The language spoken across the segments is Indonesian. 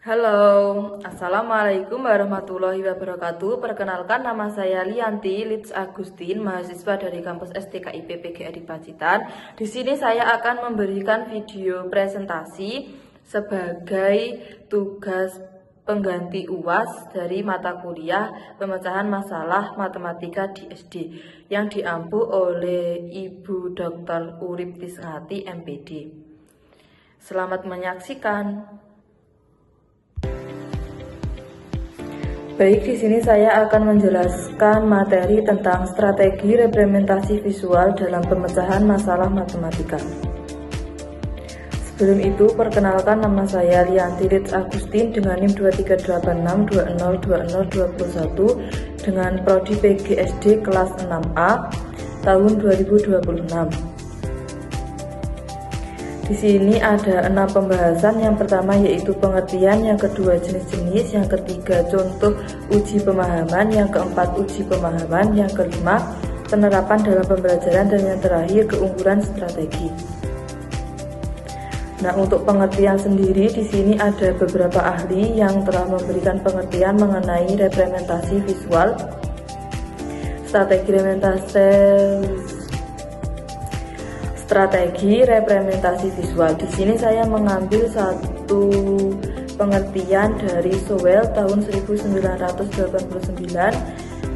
Halo, Assalamualaikum warahmatullahi wabarakatuh. Perkenalkan, nama saya Lianti Lits Agustin, mahasiswa dari kampus STKIP PGRI di Pacitan. Di sini saya akan memberikan video presentasi sebagai tugas pengganti UAS dari mata kuliah pemecahan masalah matematika di SD yang diampu oleh Ibu Dr. Urip Tisngati MPD. Selamat menyaksikan. Baik, di sini saya akan menjelaskan materi tentang strategi representasi visual dalam pemecahan masalah matematika. Sebelum itu, perkenalkan, nama saya Lianti Lits Agustin dengan NIM 2386202021 dengan prodi PGSD kelas 6A tahun 2026. Di sini ada 6 pembahasan. Yang pertama yaitu pengertian, yang kedua jenis-jenis, yang ketiga contoh uji pemahaman, yang keempat uji pemahaman, yang kelima penerapan dalam pembelajaran, dan yang terakhir keunggulan strategi. Nah, untuk pengertian sendiri di sini ada beberapa ahli yang telah memberikan pengertian mengenai representasi visual, strategi representasi visual. Di sini saya mengambil satu pengertian dari Sowell tahun 1989,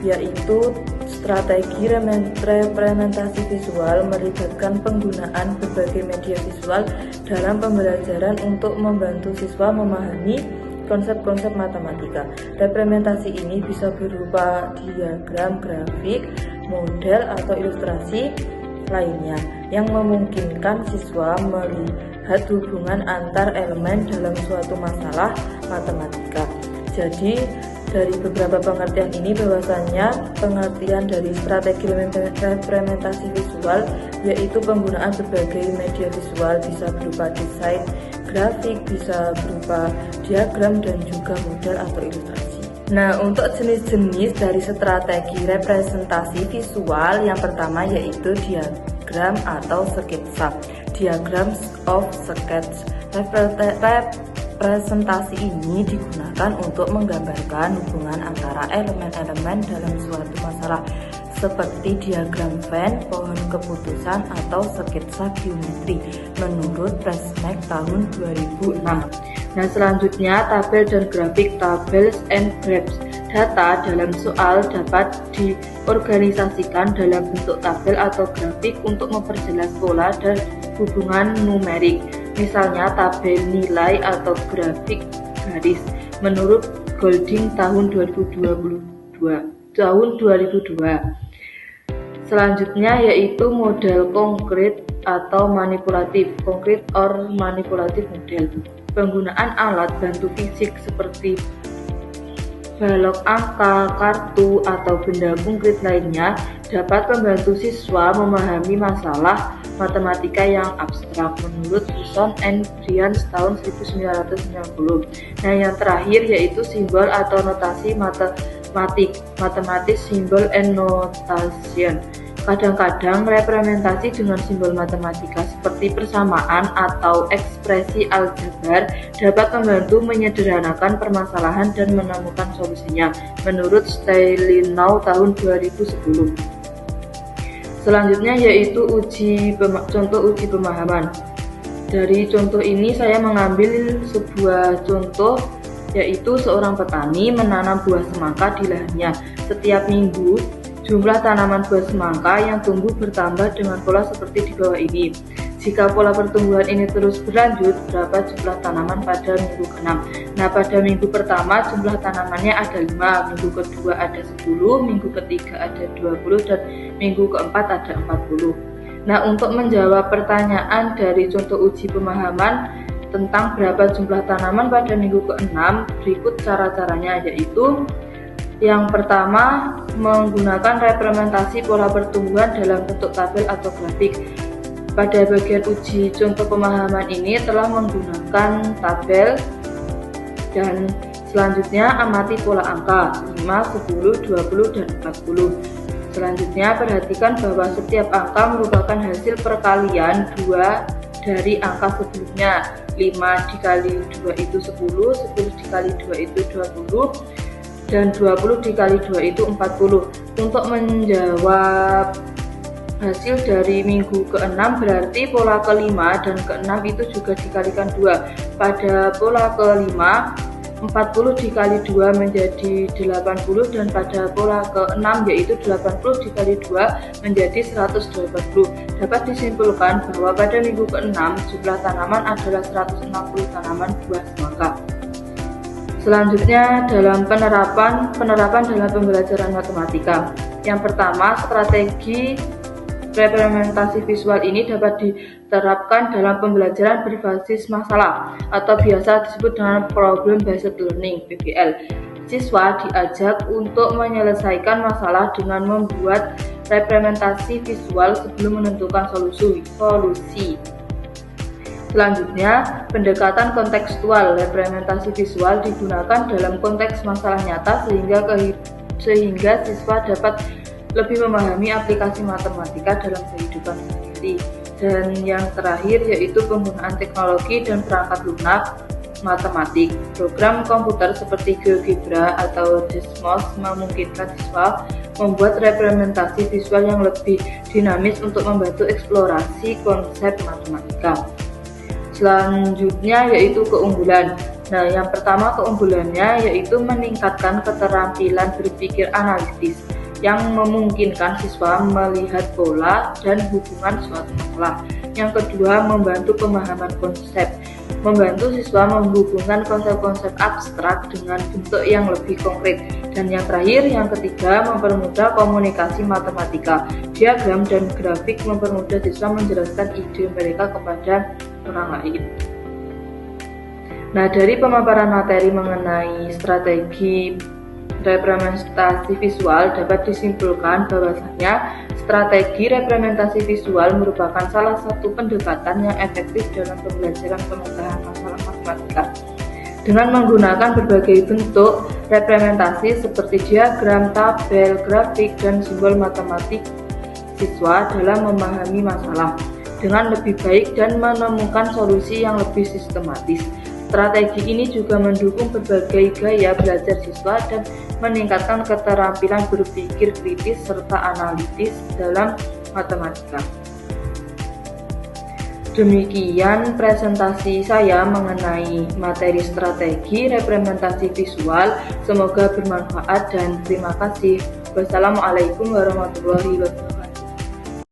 yaitu strategi representasi visual melibatkan penggunaan berbagai media visual dalam pembelajaran untuk membantu siswa memahami konsep-konsep matematika. Representasi ini bisa berupa diagram, grafik, model, atau ilustrasi lainnya yang memungkinkan siswa melihat hubungan antar elemen dalam suatu masalah matematika. Jadi dari beberapa pengertian ini bahwasanya pengertian dari strategi representasi visual yaitu penggunaan berbagai media visual, bisa berupa desain grafik, bisa berupa diagram, dan juga model atau ilustrasi. Nah, untuk jenis-jenis dari strategi representasi visual, yang pertama yaitu diagram atau sketsa. Diagrams of sketch. Representasi ini digunakan untuk menggambarkan hubungan antara elemen-elemen dalam suatu masalah, seperti diagram Venn, pohon keputusan, atau sketsa geometri menurut Pressmax tahun 2006. Nah, selanjutnya tabel dan grafik. Tables and graphs. Data dalam soal dapat diorganisasikan dalam bentuk tabel atau grafik untuk memperjelas pola dan hubungan numerik. Misalnya tabel nilai atau grafik garis menurut Golding tahun 2002. Selanjutnya yaitu model konkret atau manipulatif, konkret or manipulatif model. Penggunaan alat bantu fisik seperti balok angka, kartu, atau benda konkret lainnya dapat membantu siswa memahami masalah matematika yang abstrak menurut Susan and Brian tahun 1990. Nah, yang terakhir yaitu simbol atau notasi matematis, symbol and notation. Kadang-kadang representasi dengan simbol matematika seperti persamaan atau ekspresi aljabar dapat membantu menyederhanakan permasalahan dan menemukan solusinya menurut Stylinau tahun 2010. Selanjutnya yaitu contoh uji pemahaman. Dari contoh ini saya mengambil sebuah contoh, yaitu seorang petani menanam buah semangka di lahannya. Setiap minggu jumlah tanaman buah semangka yang tumbuh bertambah dengan pola seperti di bawah ini. Jika pola pertumbuhan ini terus berlanjut, berapa jumlah tanaman pada minggu ke-6? Nah, pada minggu pertama jumlah tanamannya ada 5, minggu kedua ada 10, minggu ketiga ada 20, dan minggu keempat ada 40. Nah, untuk menjawab pertanyaan dari contoh uji pemahaman tentang berapa jumlah tanaman pada minggu ke-6, berikut cara-caranya, yaitu yang pertama, menggunakan representasi pola pertumbuhan dalam bentuk tabel atau grafik. Pada bagian uji contoh pemahaman ini telah menggunakan tabel, dan selanjutnya amati pola angka 5, 10, 20, dan 40. Selanjutnya perhatikan bahwa setiap angka merupakan hasil perkalian 2 dari angka sebelumnya. 5 dikali 2 itu 10, 10 dikali 2 itu 20, dan 20 dikali 2 itu 40. Untuk menjawab hasil dari minggu ke-6 berarti pola ke-5 dan ke-6 itu juga dikalikan 2. Pada pola ke-5, 40 dikali 2 menjadi 80, dan pada pola ke-6 yaitu 80 dikali 2 menjadi 180. Dapat disimpulkan bahwa pada minggu ke-6 jumlah tanaman adalah 160 tanaman buah semangka. Selanjutnya dalam penerapan dalam pembelajaran matematika. Yang pertama, strategi representasi visual ini dapat diterapkan dalam pembelajaran berbasis masalah atau biasa disebut dengan problem based learning (PBL). Siswa diajak untuk menyelesaikan masalah dengan membuat representasi visual sebelum menentukan solusi. Selanjutnya, pendekatan kontekstual. Representasi visual digunakan dalam konteks masalah nyata sehingga siswa dapat lebih memahami aplikasi matematika dalam kehidupan sehari-hari. Dan yang terakhir yaitu penggunaan teknologi dan perangkat lunak matematik. Program komputer seperti GeoGebra atau Desmos memungkinkan siswa membuat representasi visual yang lebih dinamis untuk membantu eksplorasi konsep matematika. Selanjutnya yaitu keunggulan. Nah, yang pertama keunggulannya yaitu meningkatkan keterampilan berpikir analitis yang memungkinkan siswa melihat pola dan hubungan suatu masalah. Yang kedua, membantu pemahaman konsep. Membantu siswa menghubungkan konsep-konsep abstrak dengan bentuk yang lebih konkret. Dan yang terakhir, yang ketiga, mempermudah komunikasi matematika. Diagram dan grafik mempermudah siswa menjelaskan ide mereka kepada orang lain. Nah, dari pemaparan materi mengenai strategi representasi visual dapat disimpulkan bahwasanya strategi representasi visual merupakan salah satu pendekatan yang efektif dalam pembelajaran pemecahan masalah matematika. Dengan menggunakan berbagai bentuk representasi seperti diagram, tabel, grafik, dan simbol matematik, siswa dalam memahami masalah dengan lebih baik dan menemukan solusi yang lebih sistematis. Strategi ini juga mendukung berbagai gaya belajar siswa dan meningkatkan keterampilan berpikir kritis serta analitis dalam matematika. Demikian presentasi saya mengenai materi strategi representasi visual. Semoga bermanfaat dan terima kasih. Wassalamualaikum warahmatullahi wabarakatuh.